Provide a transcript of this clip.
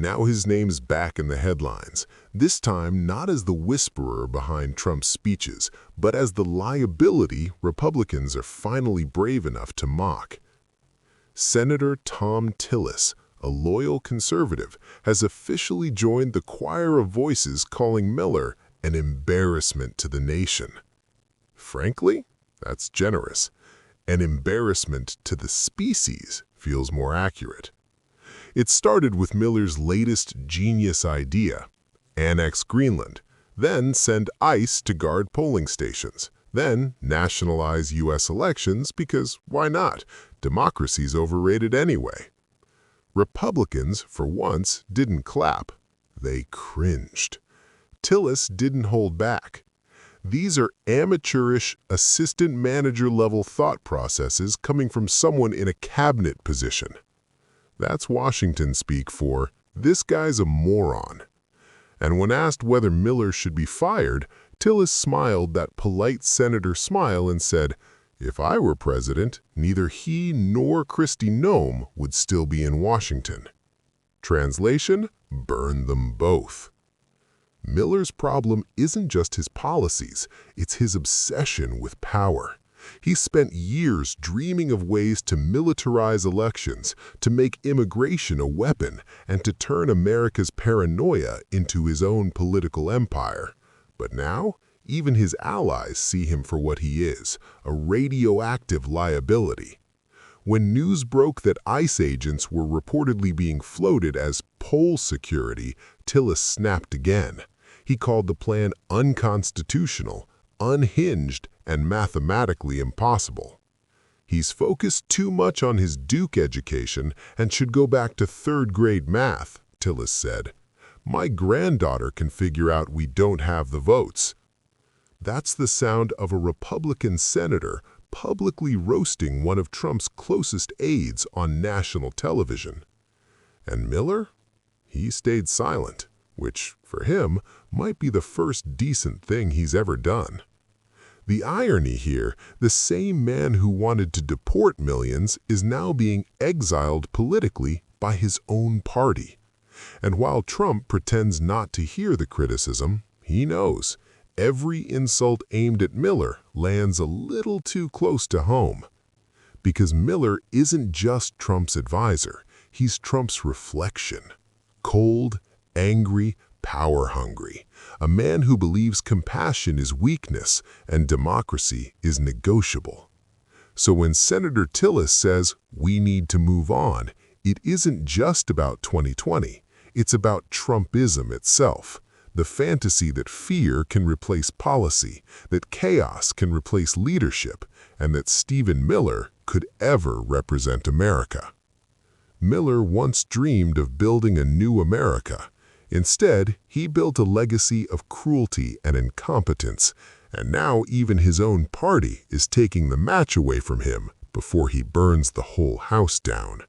Now his name's back in the headlines, this time not as the whisperer behind Trump's speeches, but as the liability Republicans are finally brave enough to mock. Senator Thom Tillis, a loyal conservative, has officially joined the choir of voices calling Miller an embarrassment to the nation. Frankly, that's generous. An embarrassment to the species feels more accurate. It started with Miller's latest genius idea: annex Greenland, then send ICE to guard polling stations, then nationalize U.S. elections because why not? Democracy's overrated anyway. Republicans, for once, didn't clap. They cringed. Tillis didn't hold back. These are amateurish, assistant manager-level thought processes coming from someone in a cabinet position. That's Washington speak for, this guy's a moron. And when asked whether Miller should be fired, Tillis smiled that polite senator smile and said, "If I were president, neither he nor Kristi Noem would still be in Washington." Translation: burn them both. Miller's problem isn't just his policies, it's his obsession with power. He spent years dreaming of ways to militarize elections, to make immigration a weapon, and to turn America's paranoia into his own political empire. But now, even his allies see him for what he is, a radioactive liability. When news broke that ICE agents were reportedly being floated as poll security, Tillis snapped again. He called the plan unconstitutional, unhinged, and mathematically impossible. He's focused too much on his Duke education and should go back to third-grade math, Tillis said. My granddaughter can figure out we don't have the votes. That's the sound of a Republican senator publicly roasting one of Trump's closest aides on national television. And Miller? He stayed silent, which, for him, might be the first decent thing he's ever done. The irony here, the same man who wanted to deport millions is now being exiled politically by his own party. And while Trump pretends not to hear the criticism, he knows every insult aimed at Miller lands a little too close to home. Because Miller isn't just Trump's advisor, he's Trump's reflection. Cold, angry, power-hungry, a man who believes compassion is weakness and democracy is negotiable. So when Senator Tillis says we need to move on, it isn't just about 2020, it's about Trumpism itself, the fantasy that fear can replace policy, that chaos can replace leadership, and that Stephen Miller could ever represent America. Miller once dreamed of building a new America. Instead, he built a legacy of cruelty and incompetence, and now even his own party is taking the match away from him before he burns the whole house down.